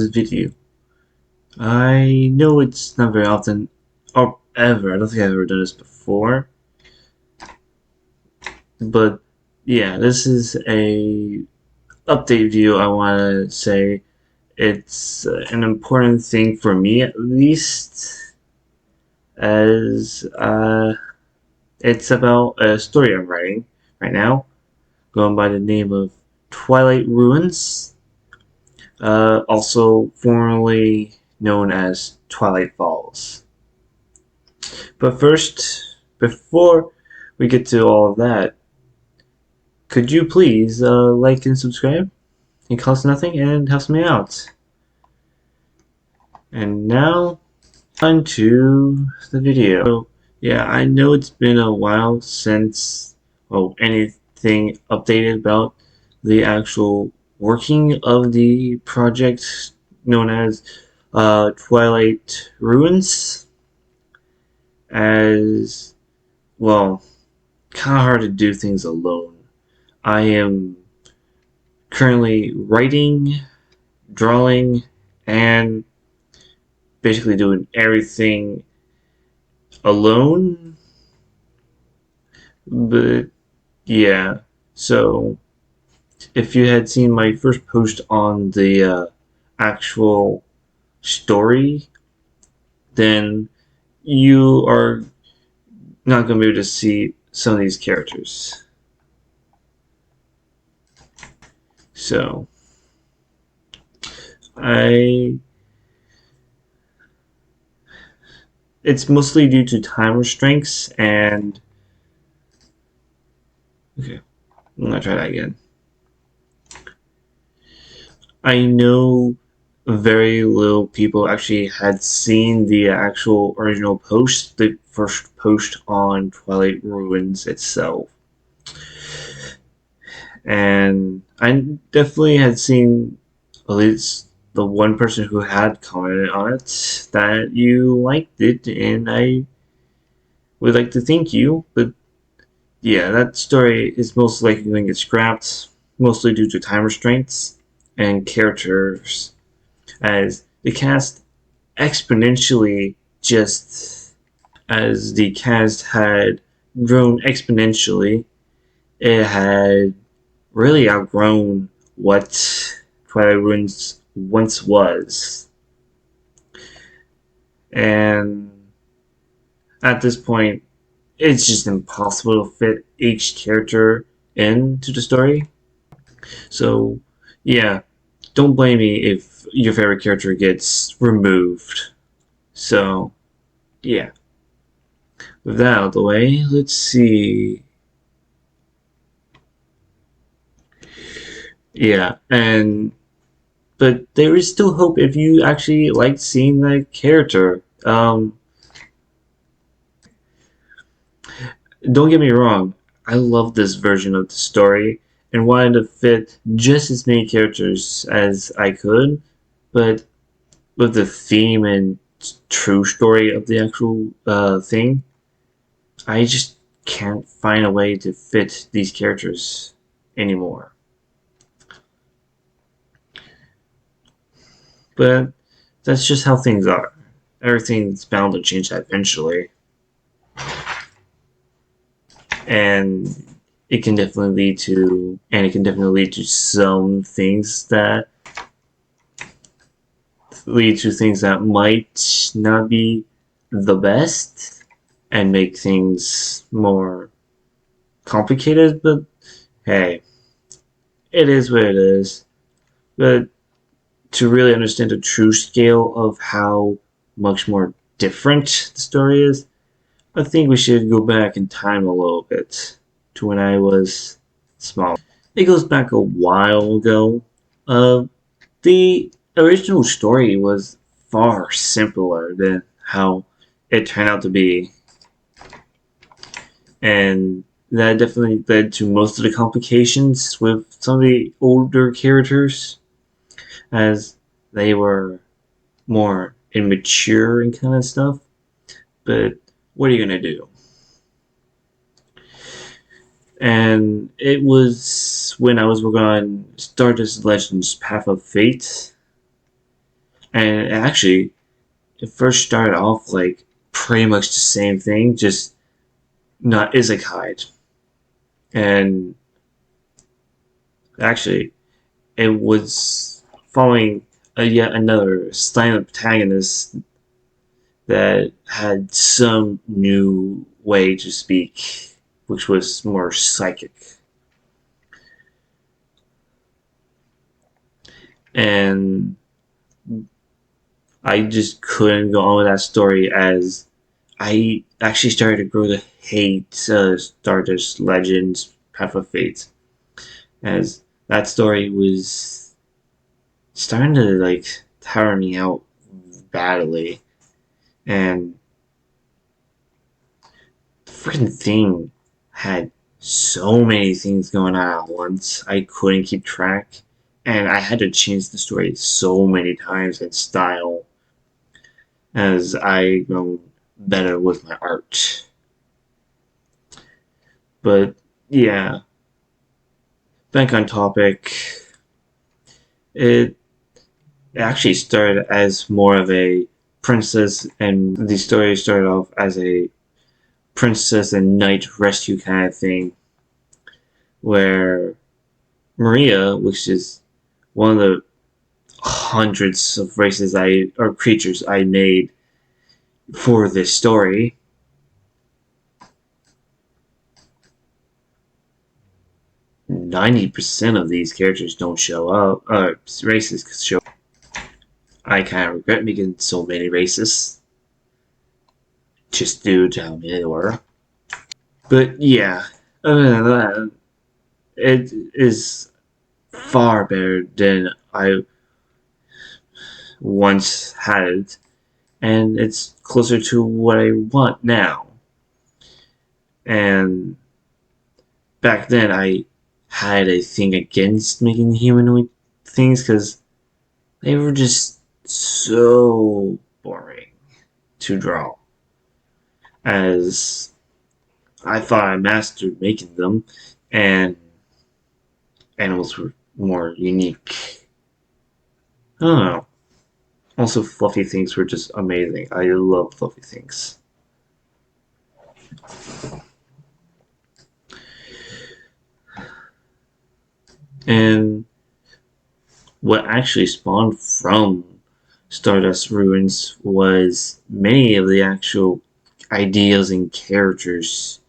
this video. I know it's not very often, or ever. I don't think I've ever done this before. But yeah, this is a update video. I want to say it's an important thing for me, at least, as it's about a story I'm writing right now, going by the name of Twilight Ruins, also formerly known as Twilight Falls. But first, before we get to all of that, could you please like and subscribe? It costs nothing and helps me out. And now, on to the video. So, yeah, I know it's been a while since anything updated about the actual working of the project known as Twilight Ruins. As well, kind of hard to do things alone. I am currently writing, drawing, and basically doing everything alone. But yeah, so if you had seen my first post on the actual story, then you are not going to be able to see some of these characters. So it's mostly due to time restraints and okay, I'm gonna try that again. I know very little people actually had seen the actual original post, the first post on Twilight Ruins itself. And I definitely had seen at least the one person who had commented on it that you liked it, and I would like to thank you. But yeah, that story is most likely going to get scrapped, mostly due to time restraints and characters, as the cast exponentially just as the cast had grown exponentially, it had really outgrown what Twilight Ruins once was. And at this point, it's just impossible to fit each character into the story. So, yeah, don't blame me if your favorite character gets removed. So, yeah. With that out of the way, let's see. Yeah, but there is still hope if you actually like seeing the character. Don't get me wrong, I love this version of the story and wanted to fit just as many characters as I could, but with the theme and true story of the actual thing, I just can't find a way to fit these characters anymore. But that's just how things are. Everything's bound to change eventually. And it can definitely lead to some things that might not be the best and make things more complicated, but hey, it is what it is. But to really understand the true scale of how much more different the story is, I think we should go back in time a little bit to when I was small. It goes back a while ago. The original story was far simpler than how it turned out to be, and that definitely led to most of the complications with some of the older characters, as they were more immature and kind of stuff. But what are you gonna do? And it was when I was working on Stardust Legends Path of Fate, And actually, it first started off like pretty much the same thing, just not isekai. And actually, it was following yet another silent protagonist that had some new way to speak, which was more psychic. And I just couldn't go on with that story as I actually started to grow to hate Stardust Legends Path of Fate, as that story was starting to like tire me out badly. And the freaking thing had so many things going on at once. I couldn't keep track, and I had to change the story so many times in style as I grow better with my art. But yeah, back on topic, it actually started as more of a princess, and the story started off as a princess and knight rescue kind of thing, where Maria, which is one of the hundreds of races or creatures I made for this story, 90% of these characters don't show up, races show up. I kind of regret making so many races, just due to how many there were. But yeah, other than that, it is far better than I once had it, and it's closer to what I want now. And back then, I had a thing against making humanoid things because they were just so boring to draw. As I thought I mastered making them, and animals were more unique. I don't know. Also, fluffy things were just amazing. I love fluffy things. And what actually spawned from Stardust Ruins was many of the actual ideas and characters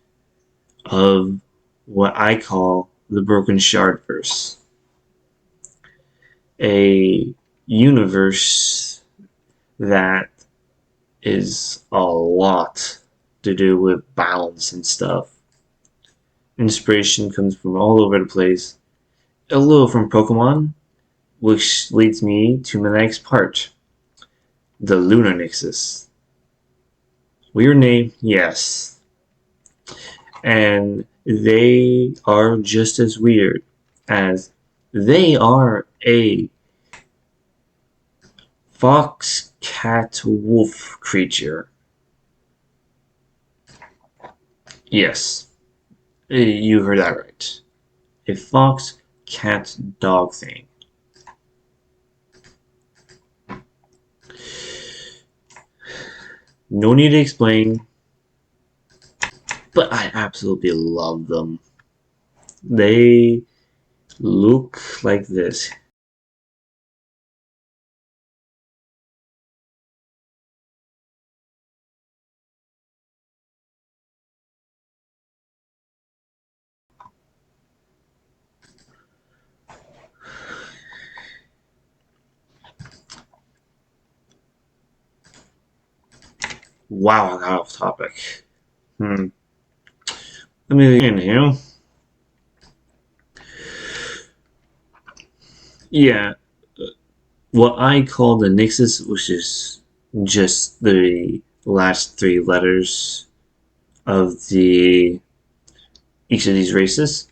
of what I call the Broken Shardverse. A universe that is a lot to do with balance and stuff. Inspiration comes from all over the place. A little from Pokemon, which leads me to my next part, the Lunar Nexus. Weird name, yes. And they are just as weird as they are a fox, cat, wolf creature. Yes, you heard that right. A fox, cat, dog thing. No need to explain, but I absolutely love them. They look like this. Wow, I got off topic. Hmm. Let me begin here. Yeah, what I call the Nexus, which is just the last three letters of the each of these races,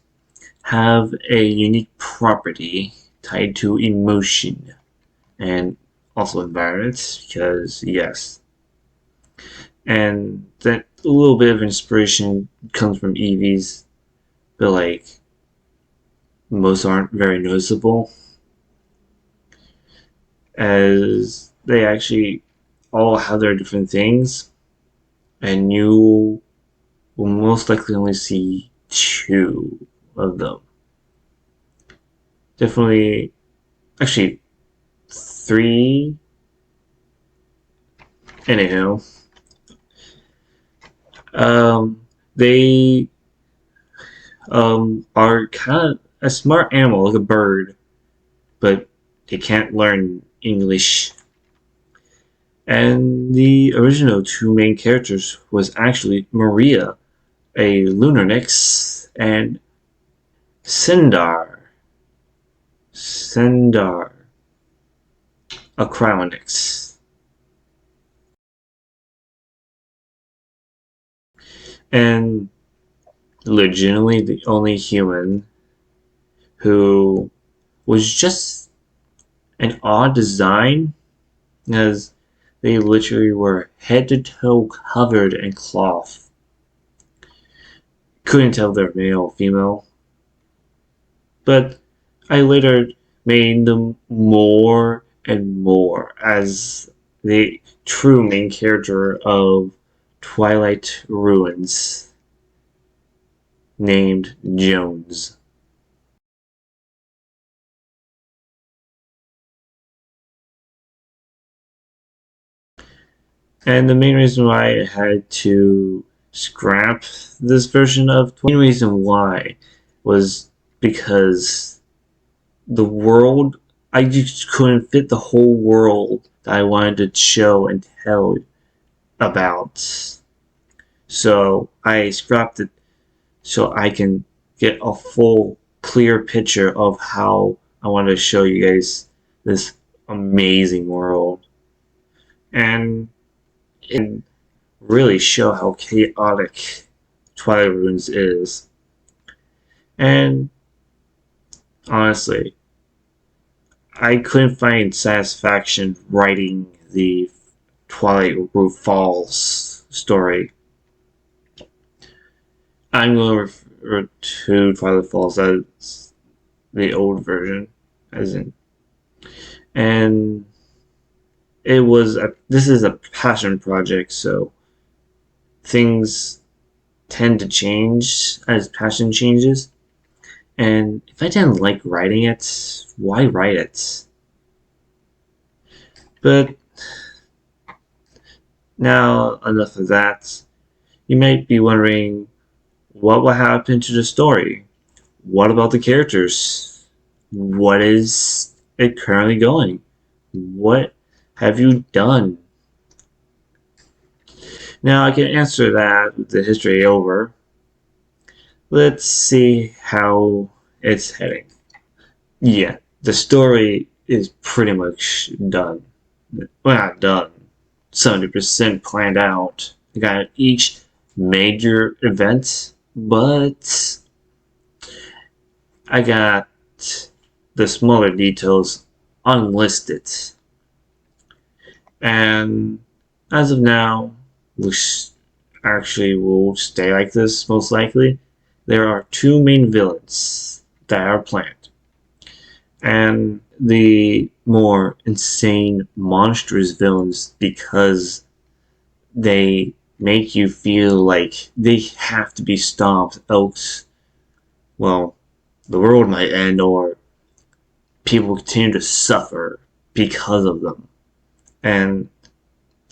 have a unique property tied to emotion and also environment. Because yes, and that a little bit of inspiration comes from Eevees, but like most aren't very noticeable, as they actually all have their different things, and you will most likely only see two of them. Definitely, actually, three. Anyhow, they are kind of a smart animal, like a bird, but they can't learn English. And the original two main characters was actually Maria, a lunar nyx, and Sindar, Sindar, a cryonyx. And legitimately the only human who was just an odd design, as they literally were head to toe covered in cloth. Couldn't tell if they're male or female. But I later made them more and more as the true main character of Twilight Ruins, named Jones. And the main reason why I had to scrap this version of the main reason why was because the world, I just couldn't fit the whole world that I wanted to show and tell about. So I scrapped it so I can get a full clear picture of how I wanted to show you guys this amazing world. And it really show how chaotic Twilight Ruins is. And honestly, I couldn't find satisfaction writing the Twilight Falls story. I'm going to refer to Twilight Falls as the old version, as in, and this is a passion project, so things tend to change as passion changes. And if I didn't like writing it, why write it? But now, enough of that. You might be wondering, what will happen to the story? What about the characters? What is it currently going? What have you done? Now, I can answer that with the history over. Let's see how it's heading. Yeah, the story is pretty much done. Well, not done. 70% planned out. I got each major event, but I got the smaller details unlisted. And as of now, which actually will stay like this most likely, there are two main villains that are planned. And the more insane, monstrous villains, because they make you feel like they have to be stopped, else, well, the world might end or people continue to suffer because of them. And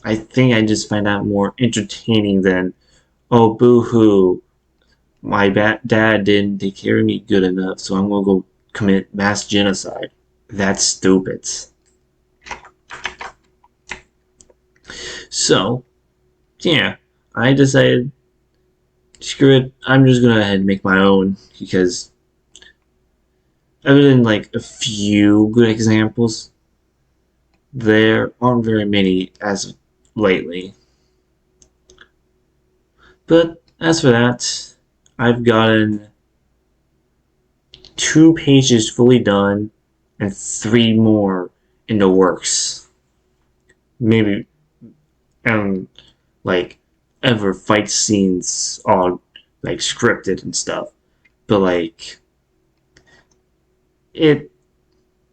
I think I just find that more entertaining than, oh, boo hoo, my dad didn't take care of me good enough, so I'm gonna go commit mass genocide. That's stupid. So, yeah, I decided, screw it, I'm just gonna go ahead and make my own, because other than like a few good examples, there aren't very many as of lately. But as for that, I've gotten 2 pages fully done and 3 more in the works. Maybe, and like, ever fight scenes all like scripted and stuff. But like, it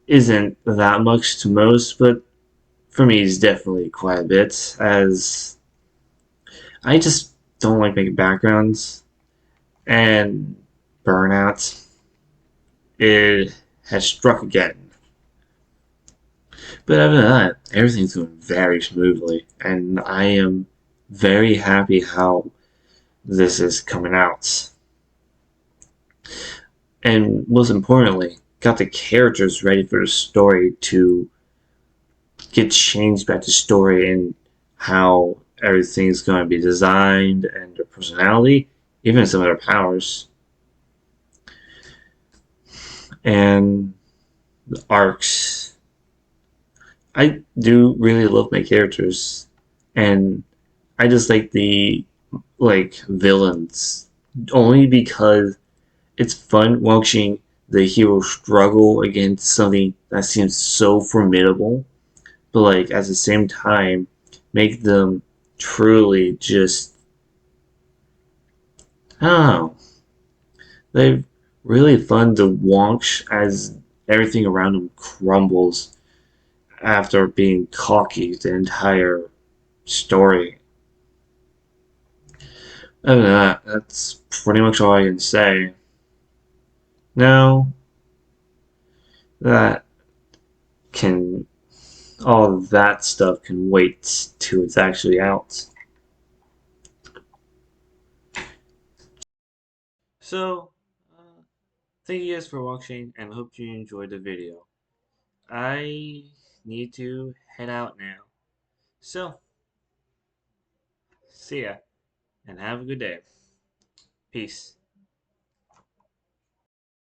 isn't that much to most, but for me is definitely quite a bit, as I just don't like making backgrounds, and burnout it has struck again. But other than that, everything's going very smoothly, and I am very happy how this is coming out. And most importantly, got the characters ready for the story to get changed back to story and how everything's going to be designed and their personality, even some of their powers and the arcs. I do really love my characters, and I just like the villains only because it's fun watching the hero struggle against something that seems so formidable, but at the same time make them truly just I don't know. They're really fun to watch as everything around them crumbles after being cocky the entire story. Other than that, that's pretty much all I can say. Now that can all of that stuff can wait till it's actually out. So, thank you guys for watching and hope you enjoyed the video. I need to head out now. So, see ya and have a good day. Peace.